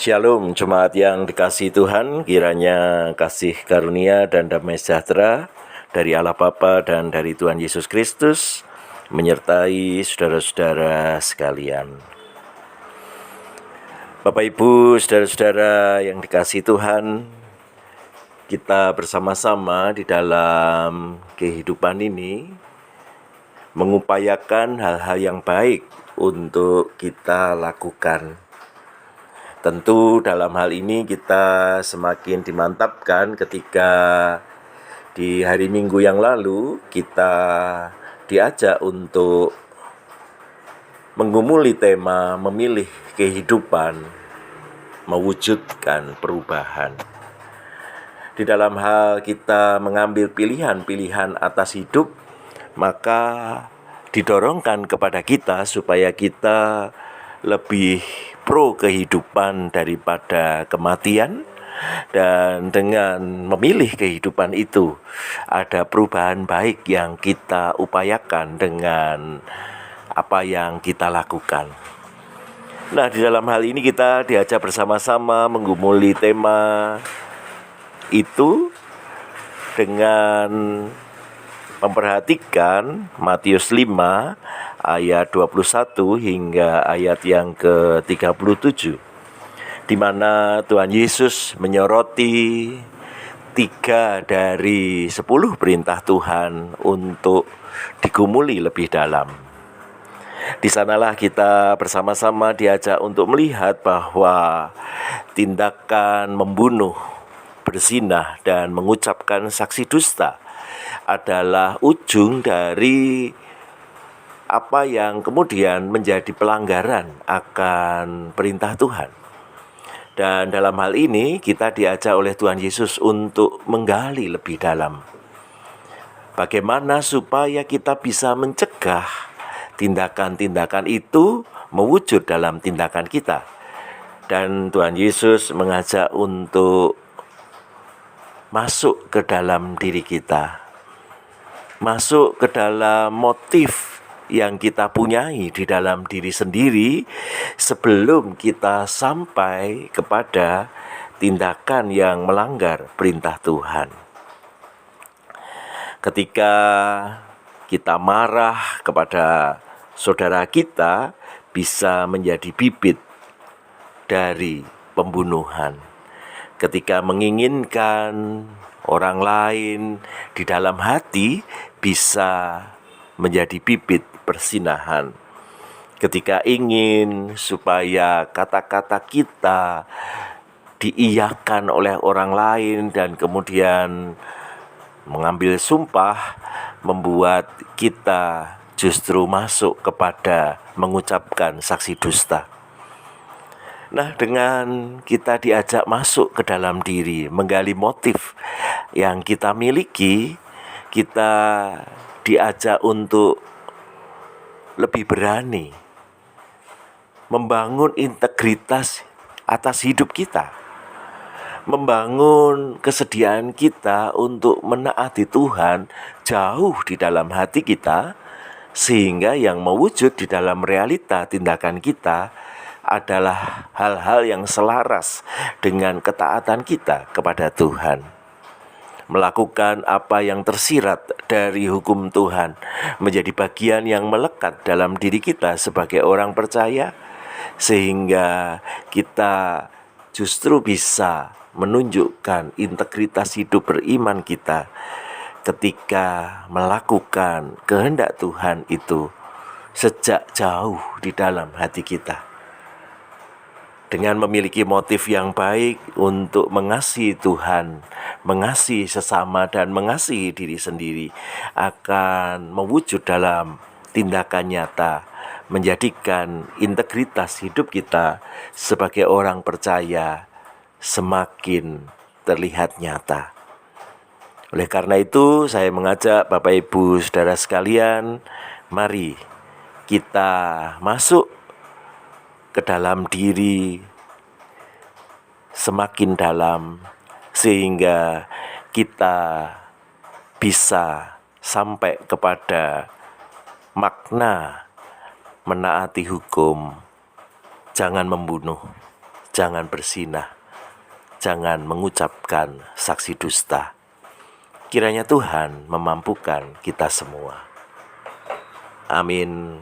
Shalom, jemaat yang dikasihi Tuhan, kiranya kasih karunia dan damai sejahtera dari Allah Bapa dan dari Tuhan Yesus Kristus menyertai saudara-saudara sekalian. Bapak Ibu, saudara-saudara yang dikasihi Tuhan, kita bersama-sama di dalam kehidupan ini mengupayakan hal-hal yang baik untuk kita lakukan. Tentu dalam hal ini kita semakin dimantapkan ketika di hari Minggu yang lalu kita diajak untuk menggumuli tema memilih kehidupan, mewujudkan perubahan. Di dalam hal kita mengambil pilihan-pilihan atas hidup, maka didorongkan kepada kita supaya kita lebih pro kehidupan daripada kematian, dan dengan memilih kehidupan itu ada perubahan baik yang kita upayakan dengan apa yang kita lakukan. Nah, di dalam hal ini kita diajak bersama-sama menggumuli tema itu dengan memperhatikan Matius 5 ayat 21 hingga ayat yang ke-37, di mana Tuhan Yesus menyoroti 3 dari 10 perintah Tuhan untuk digumuli lebih dalam. Di sanalah kita bersama-sama diajak untuk melihat bahwa tindakan membunuh, berzinah, dan mengucapkan saksi dusta adalah ujung dari apa yang kemudian menjadi pelanggaran akan perintah Tuhan. Dan dalam hal ini kita diajak oleh Tuhan Yesus untuk menggali lebih dalam bagaimana supaya kita bisa mencegah tindakan-tindakan itu mewujud dalam tindakan kita. Dan Tuhan Yesus mengajak untuk masuk ke dalam diri kita, masuk ke dalam motif yang kita punyai di dalam diri sendiri sebelum kita sampai kepada tindakan yang melanggar perintah Tuhan. Ketika kita marah kepada saudara kita, bisa menjadi bibit dari pembunuhan. Ketika menginginkan orang lain di dalam hati, bisa menjadi bibit persinahan. Ketika ingin supaya kata-kata kita diiyakan oleh orang lain dan kemudian mengambil sumpah, membuat kita justru masuk kepada mengucapkan saksi dusta. Nah, dengan kita diajak masuk ke dalam diri, menggali motif yang kita miliki, kita diajak untuk lebih berani membangun integritas atas hidup kita, membangun kesediaan kita untuk menaati Tuhan jauh di dalam hati kita, sehingga yang mewujud di dalam realita tindakan kita adalah hal-hal yang selaras dengan ketaatan kita kepada Tuhan. Melakukan apa yang tersirat dari hukum Tuhan menjadi bagian yang melekat dalam diri kita sebagai orang percaya, sehingga kita justru bisa menunjukkan integritas hidup beriman kita ketika melakukan kehendak Tuhan itu sejak jauh di dalam hati kita. Dengan memiliki motif yang baik untuk mengasihi Tuhan, mengasihi sesama, dan mengasihi diri sendiri, akan mewujud dalam tindakan nyata, menjadikan integritas hidup kita sebagai orang percaya semakin terlihat nyata. Oleh karena itu, saya mengajak Bapak Ibu Saudara sekalian, mari kita masuk ke dalam diri semakin dalam, sehingga kita bisa sampai kepada makna menaati hukum, jangan membunuh, jangan berzinah, jangan mengucapkan saksi dusta. Kiranya Tuhan memampukan kita semua. Amin.